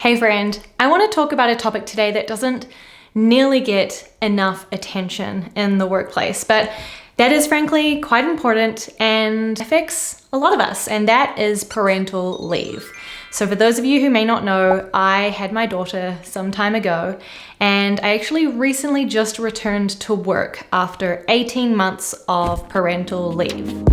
Hey friend, I want to talk about a topic today that doesn't nearly get enough attention in the workplace, but that is frankly quite important and affects a lot of us, and that is parental leave. So for those of you who may not know, I had my daughter some time ago, and I actually recently just returned to work after 18 months of parental leave.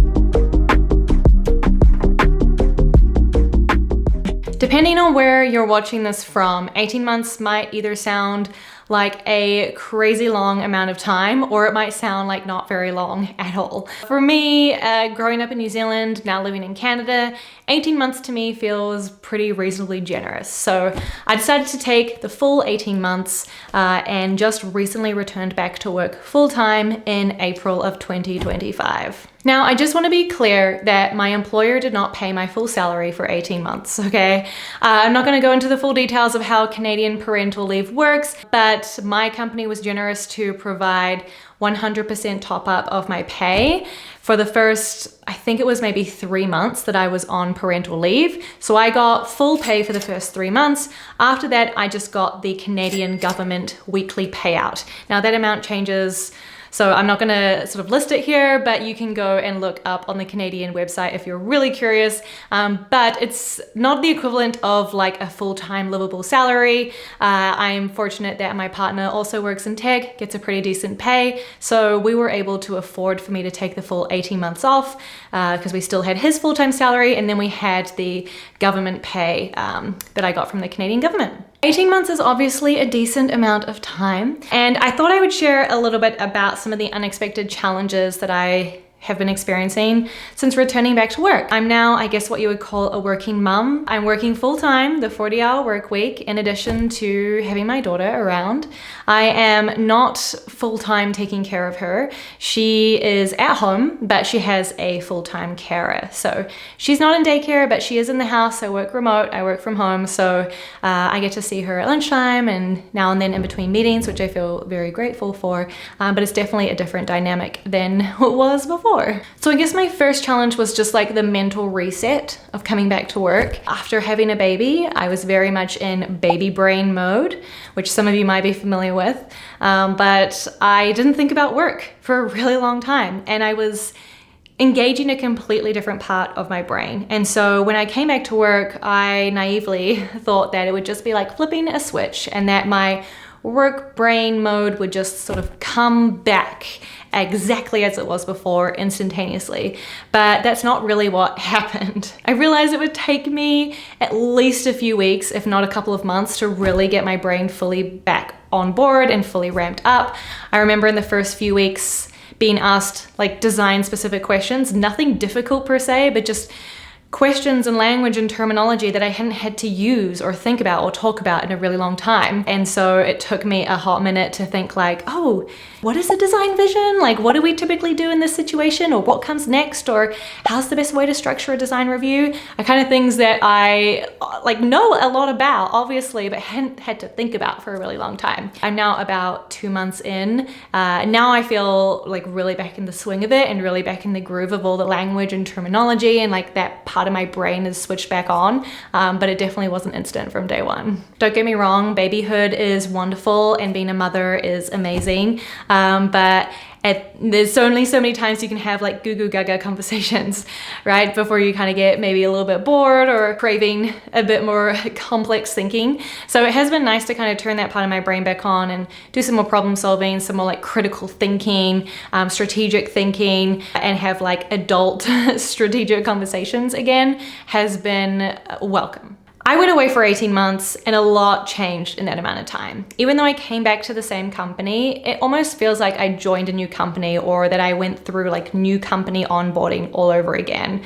Depending on where you're watching this from, 18 months might either sound like a crazy long amount of time, or it might sound like not very long at all. For me, growing up in New Zealand, now living in Canada, 18 months to me feels pretty reasonably generous. So I decided to take the full 18 months and just recently returned back to work full-time in April of 2025. Now, I just want to be clear that my employer did not pay my full salary for 18 months, okay? I'm not going to go into the full details of how Canadian parental leave works, but my company was generous to provide 100% top up of my pay for the first, I think it was maybe 3 months that I was on parental leave. So I got full pay for the first 3 months. After that, I just got the Canadian government weekly payout. Now that amount changes, so I'm not gonna sort of list it here, but you can go and look up on the Canadian website if you're really curious. But it's not the equivalent of like a full-time livable salary. I'm fortunate that my partner also works in tech, gets a pretty decent pay. So we were able to afford for me to take the full 18 months off because we still had his full-time salary, and then we had the government pay that I got from the Canadian government. 18 months is obviously a decent amount of time, and I thought I would share a little bit about some of the unexpected challenges that I have been experiencing since returning back to work. I'm now, I guess, what you would call a working mom. I'm working full-time, the 40-hour work week, in addition to having my daughter around. I am not full-time taking care of her. She is at home, but she has a full-time carer. So she's not in daycare, but she is in the house. I work remote, I work from home. So I get to see her at lunchtime and now and then in between meetings, which I feel very grateful for. But it's definitely a different dynamic than what was before. So I guess my first challenge was just like the mental reset of coming back to work. After having a baby, I was very much in baby brain mode, which some of you might be familiar with. But I didn't think about work for a really long time, and I was engaging a completely different part of my brain. And so when I came back to work, I naively thought that it would just be like flipping a switch and that my work brain mode would just sort of come back exactly as it was before instantaneously. But that's not really what happened. I realized it would take me at least a few weeks, if not a couple of months, to really get my brain fully back on board and fully ramped up. I remember in the first few weeks being asked like design specific questions, nothing difficult per se, but just questions and language and terminology that I hadn't had to use or think about or talk about in a really long time. And so it took me a hot minute to think like, oh, what is a design vision? Like, what do we typically do in this situation? Or what comes next? Or how's the best way to structure a design review? Are kind of things that I like know a lot about, obviously, but hadn't had to think about for a really long time. I'm now about 2 months in. Now I feel like really back in the swing of it and really back in the groove of all the language and terminology, and like that part of my brain is switched back on, but it definitely wasn't instant from day one. Don't get me wrong, babyhood is wonderful and being a mother is amazing, but there's only so many times you can have like goo goo gaga conversations, right? Before you kind of get maybe a little bit bored or craving a bit more complex thinking. So it has been nice to kind of turn that part of my brain back on and do some more problem solving, some more like critical thinking, strategic thinking, and have like adult strategic conversations again has been welcome. I went away for 18 months and a lot changed in that amount of time. Even though I came back to the same company, it almost feels like I joined a new company or that I went through like new company onboarding all over again.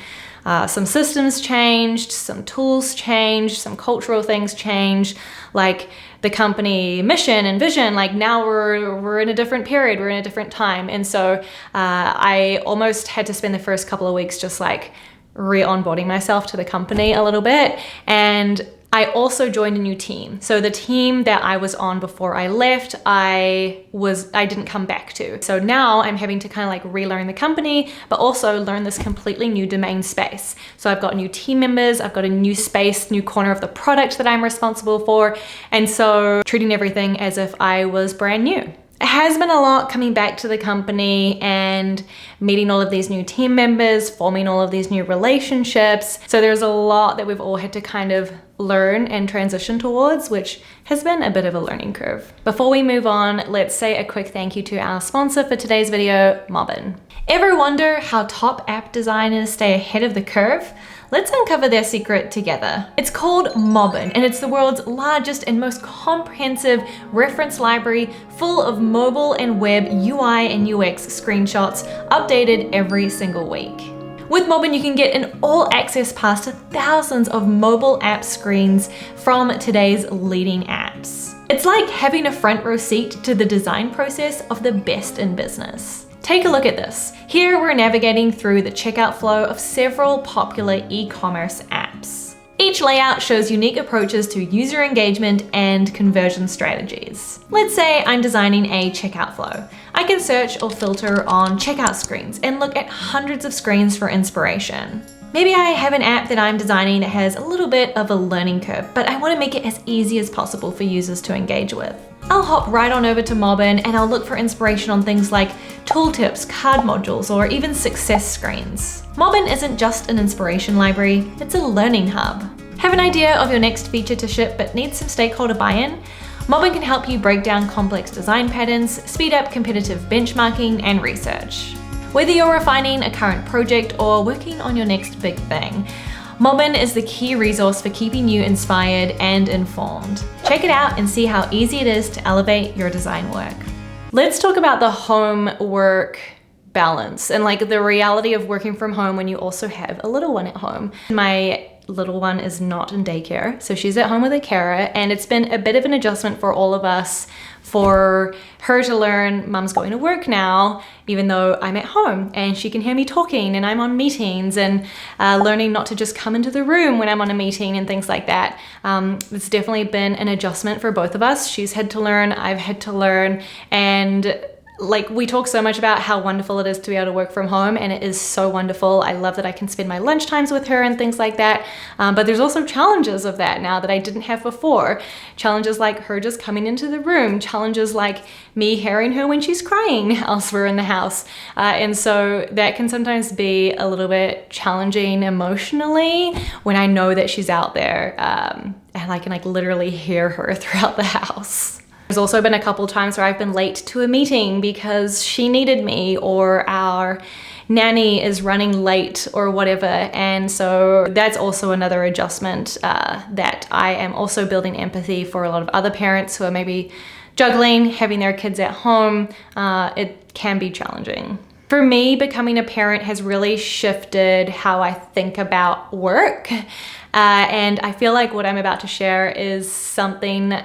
Some systems changed, some tools changed, some cultural things changed, like the company mission and vision, like now we're in a different period, we're in a different time. And so I almost had to spend the first couple of weeks just like re-onboarding myself to the company a little bit. And I also joined a new team. So the team that I was on before I left, I didn't come back to. So now I'm having to kind of like relearn the company, but also learn this completely new domain space. So I've got new team members, I've got a new space, new corner of the product that I'm responsible for. And so treating everything as if I was brand new. It has been a lot coming back to the company and meeting all of these new team members, forming all of these new relationships. So there's a lot that we've all had to kind of learn and transition towards, which has been a bit of a learning curve. Before we move on, let's say a quick thank you to our sponsor for today's video, Mobbin. Ever wonder how top app designers stay ahead of the curve? Let's uncover their secret together. It's called Mobbin, and it's the world's largest and most comprehensive reference library full of mobile and web UI and UX screenshots updated every single week. With Mobbin, you can get an all-access pass to thousands of mobile app screens from today's leading apps. It's like having a front row seat to the design process of the best in business. Take a look at this. Here we're navigating through the checkout flow of several popular e-commerce apps. Each layout shows unique approaches to user engagement and conversion strategies. Let's say I'm designing a checkout flow. I can search or filter on checkout screens and look at hundreds of screens for inspiration. Maybe I have an app that I'm designing that has a little bit of a learning curve, but I want to make it as easy as possible for users to engage with. I'll hop right on over to Mobbin and I'll look for inspiration on things like tooltips, card modules, or even success screens. Mobbin isn't just an inspiration library, it's a learning hub. Have an idea of your next feature to ship but need some stakeholder buy-in? Mobbin can help you break down complex design patterns, speed up competitive benchmarking and research. Whether you're refining a current project or working on your next big thing, Mobbin is the key resource for keeping you inspired and informed. Check it out and see how easy it is to elevate your design work. Let's talk about the home-work balance and like the reality of working from home when you also have a little one at home. My little one is not in daycare, so she's at home with a carer, and it's been a bit of an adjustment for all of us for her to learn Mum's going to work now, even though I'm at home and she can hear me talking and I'm on meetings, and learning not to just come into the room when I'm on a meeting and things like that. It's definitely been an adjustment for both of us. She's had to learn, I've had to learn, and like we talk so much about how wonderful it is to be able to work from home, and it is so wonderful. I love that I can spend my lunch times with her and things like that. But there's also challenges of that now that I didn't have before. Challenges like her just coming into the room, challenges like me hearing her when she's crying elsewhere in the house. And so that can sometimes be a little bit challenging emotionally when I know that she's out there and I can like literally hear her throughout the house. There's also been a couple times where I've been late to a meeting because she needed me, or our nanny is running late or whatever. And so that's also another adjustment that I am also building empathy for a lot of other parents who are maybe juggling, having their kids at home. It can be challenging. For me, becoming a parent has really shifted how I think about work. And I feel like what I'm about to share is something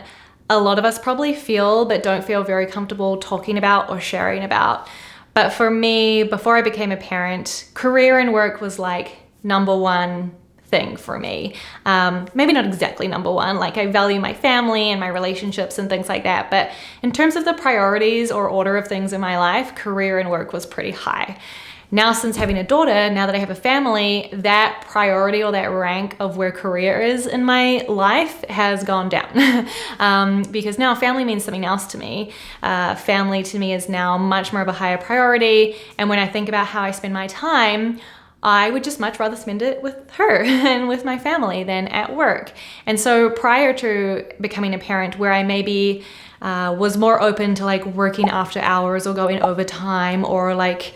a lot of us probably feel but don't feel very comfortable talking about or sharing about. But for me, before I became a parent, career and work was like number one thing for me. Maybe not exactly number one, like I value my family and my relationships and things like that. But in terms of the priorities or order of things in my life, career and work was pretty high. Now, since having a daughter, now that I have a family, that priority or that rank of where career is in my life has gone down. Because now family means something else to me. Family to me is now much more of a higher priority. And when I think about how I spend my time, I would just much rather spend it with her and with my family than at work. And so prior to becoming a parent, where I maybe was more open to like working after hours or going overtime or like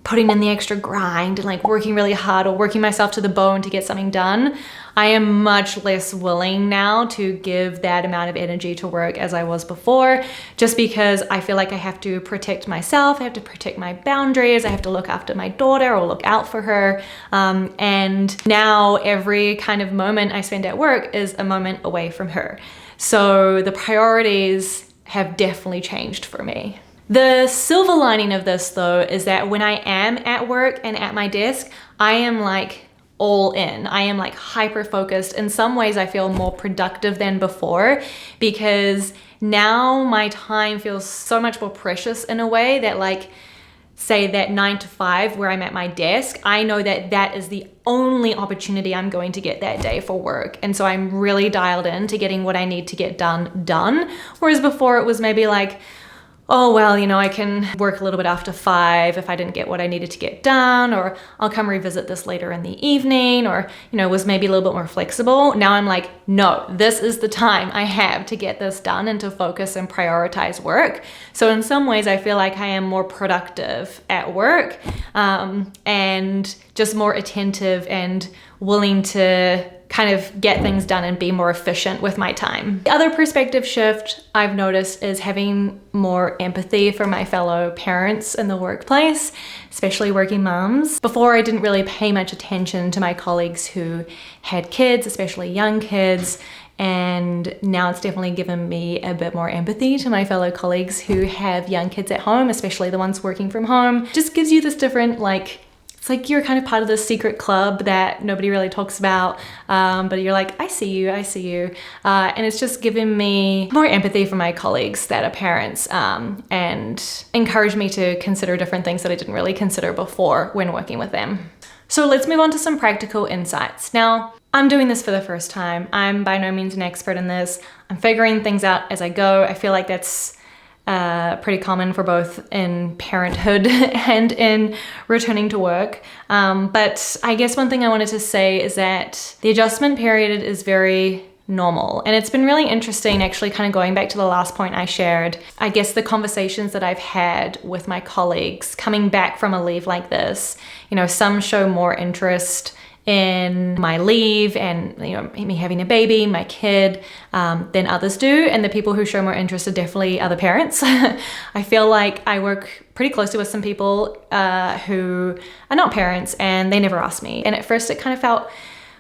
putting in the extra grind and like working really hard or working myself to the bone to get something done, I am much less willing now to give that amount of energy to work as I was before, just because I feel like I have to protect myself, I have to protect my boundaries, I have to look after my daughter or look out for her. And now every kind of moment I spend at work is a moment away from her. So the priorities have definitely changed for me. The silver lining of this though is that when I am at work and at my desk, I am like all in. I am like hyper focused. In some ways, I feel more productive than before because now my time feels so much more precious in a way that, like, say that 9 to 5 where I'm at my desk, I know that that is the only opportunity I'm going to get that day for work. And so I'm really dialed in to getting what I need to get done. Whereas before it was maybe like, oh, well, you know, I can work a little bit after 5 if I didn't get what I needed to get done, or I'll come revisit this later in the evening, or, you know, was maybe a little bit more flexible. Now I'm like, no, this is the time I have to get this done and to focus and prioritize work. So in some ways, I feel like I am more productive at work, and just more attentive and willing to kind of get things done and be more efficient with my time. The other perspective shift I've noticed is having more empathy for my fellow parents in the workplace, especially working moms. Before, I didn't really pay much attention to my colleagues who had kids, especially young kids. And now it's definitely given me a bit more empathy to my fellow colleagues who have young kids at home, especially the ones working from home. Just gives you this different, like, it's like you're kind of part of this secret club that nobody really talks about, but you're like, I see you. And it's just given me more empathy for my colleagues that are parents, and encouraged me to consider different things that I didn't really consider before when working with them. So let's move on to some practical insights. Now, I'm doing this for the first time. I'm by no means an expert in this. I'm figuring things out as I go. I feel like that's pretty common for both in parenthood and in returning to work. But I guess one thing I wanted to say is that the adjustment period is very normal. And it's been really interesting, actually, kind of going back to the last point I shared. I guess the conversations that I've had with my colleagues coming back from a leave like this, you know, some show more interest in my leave and, you know, me having a baby, my kid, than others do. And the people who show more interest are definitely other parents. I feel like I work pretty closely with some people who are not parents and they never ask me. And at first it kind of felt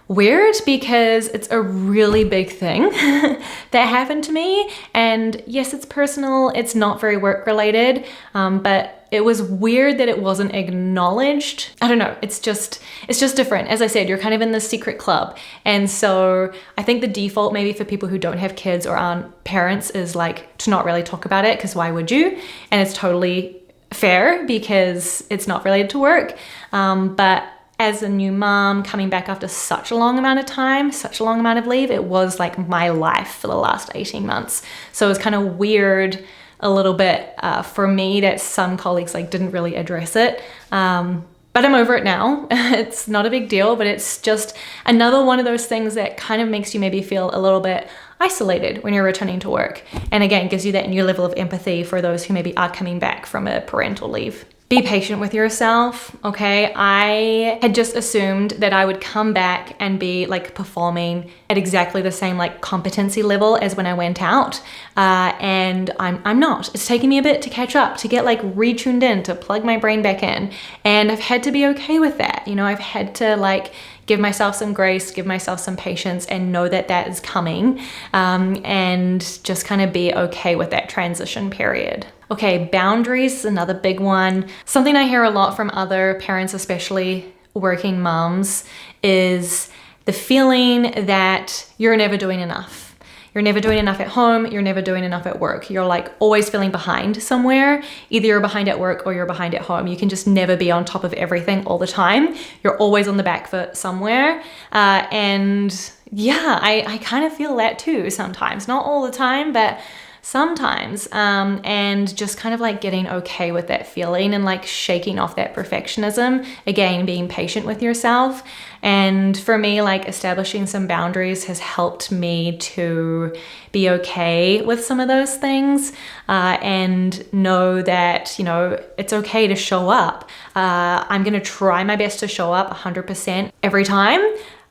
weird because it's a really big thing that happened to me. And yes, it's personal, it's not very work related, but it was weird that it wasn't acknowledged. I don't know, it's just different. As I said, you're kind of in this secret club. And so I think the default maybe for people who don't have kids or aren't parents is like to not really talk about it, because why would you? And it's totally fair because it's not related to work. But as a new mom coming back after such a long amount of time, such a long amount of leave, it was like my life for the last 18 months. So it was kind of weird a little bit for me that some colleagues like didn't really address it. But I'm over it now. It's not a big deal, but it's just another one of those things that kind of makes you maybe feel a little bit isolated when you're returning to work. And again, gives you that new level of empathy for those who maybe are coming back from a parental leave. Be patient with yourself, okay? I had just assumed that I would come back and be like performing at exactly the same like competency level as when I went out. And I'm not. It's taking me a bit to catch up, to get like retuned in, to plug my brain back in. And I've had to be okay with that. You know, I've had to like give myself some grace, give myself some patience, and know that that is coming, and just kind of be okay with that transition period. Okay, boundaries is another big one. Something I hear a lot from other parents, especially working moms, is the feeling that you're never doing enough. You're never doing enough at home, you're never doing enough at work. You're like always feeling behind somewhere. Either you're behind at work or you're behind at home. You can just never be on top of everything all the time. You're always on the back foot somewhere. And yeah, I kind of feel that too sometimes. Not all the time, but sometimes, and just kind of like getting okay with that feeling and like shaking off that perfectionism. Again, being patient with yourself. And for me, like establishing some boundaries has helped me to be okay with some of those things, and know that, you know, it's okay to show up. I'm going to try my best to show up 100% every time.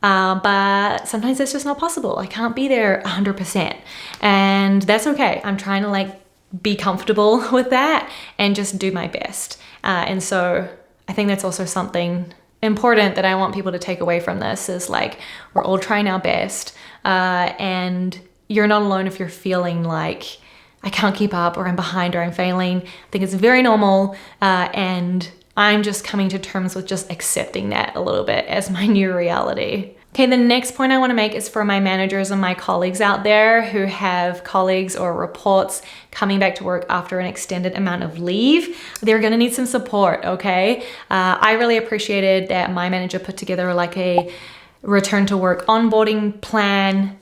But sometimes that's just not possible. I can't be there 100%, and that's okay. I'm trying to like be comfortable with that and just do my best. And so I think that's also something important that I want people to take away from this is like, we're all trying our best, and you're not alone if you're feeling like I can't keep up or I'm behind or I'm failing. I think it's very normal, and I'm just coming to terms with just accepting that a little bit as my new reality. Okay, the next point I want to make is for my managers and my colleagues out there who have colleagues or reports coming back to work after an extended amount of leave. They're going to need some support, okay? I really appreciated that my manager put together like a return to work onboarding plan,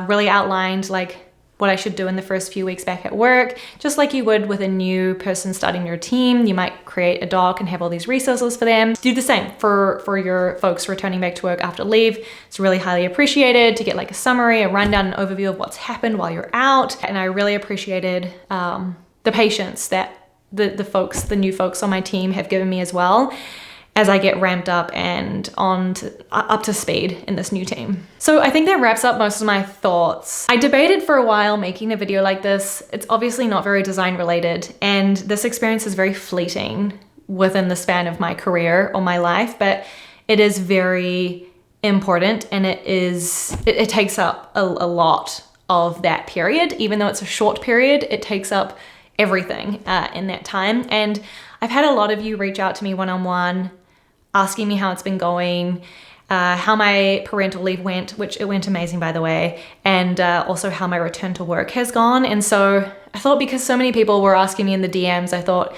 really outlined like what I should do in the first few weeks back at work. Just like you would with a new person starting your team, you might create a doc and have all these resources for them. Do the same for your folks returning back to work after leave. It's really highly appreciated to get like a summary, a rundown, an overview of what's happened while you're out. And I really appreciated the patience that the new folks on my team have given me as well, as I get ramped up and up to speed in this new team. So I think that wraps up most of my thoughts. I debated for a while making a video like this. It's obviously not very design related, and this experience is very fleeting within the span of my career or my life, but it is very important, and it takes up a lot of that period. Even though it's a short period, it takes up everything in that time. And I've had a lot of you reach out to me one-on-one, asking me how it's been going, how my parental leave went, which it went amazing, by the way, and also how my return to work has gone. And so I thought, because so many people were asking me in the DMs, I thought,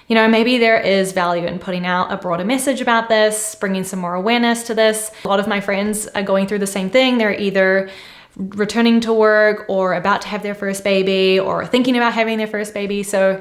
you know, maybe there is value in putting out a broader message about this, bringing some more awareness to this. A lot of my friends are going through the same thing. They're either returning to work or about to have their first baby or thinking about having their first baby. So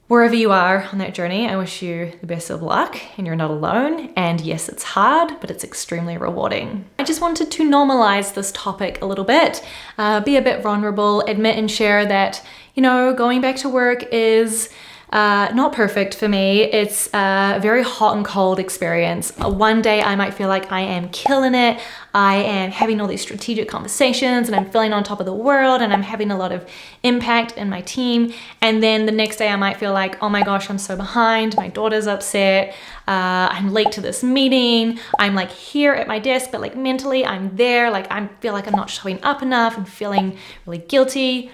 wherever you are on that journey, I wish you the best of luck, and you're not alone. And yes, it's hard, but it's extremely rewarding. I just wanted to normalize this topic a little bit, be a bit vulnerable, admit and share that, you know, going back to work is not perfect for me. It's a very hot and cold experience. One day I might feel like I am killing it. I am having all these strategic conversations and I'm feeling on top of the world and I'm having a lot of impact in my team. And then the next day I might feel like, oh my gosh, I'm so behind. My daughter's upset. I'm late to this meeting. I'm like here at my desk, but like mentally I'm there. Like I feel like I'm not showing up enough. I'm feeling really guilty.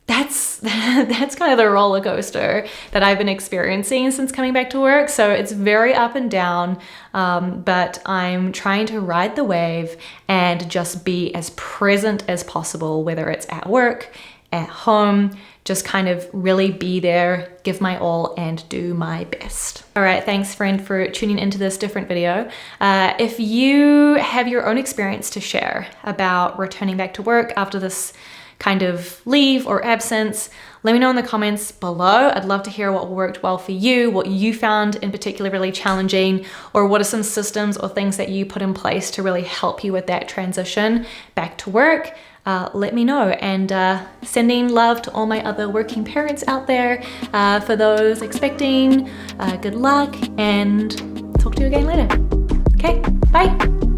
That's kind of the roller coaster that I've been experiencing since coming back to work. So it's very up and down, but I'm trying to ride the wave and just be as present as possible, whether it's at work, at home, just kind of really be there, give my all and do my best. All right, thanks friend for tuning into this different video. If you have your own experience to share about returning back to work after this kind of leave or absence, let me know in the comments below. I'd love to hear what worked well for you, what you found in particular really challenging, or what are some systems or things that you put in place to really help you with that transition back to work. Let me know. And sending love to all my other working parents out there. For those expecting, good luck, and talk to you again later. Okay, bye.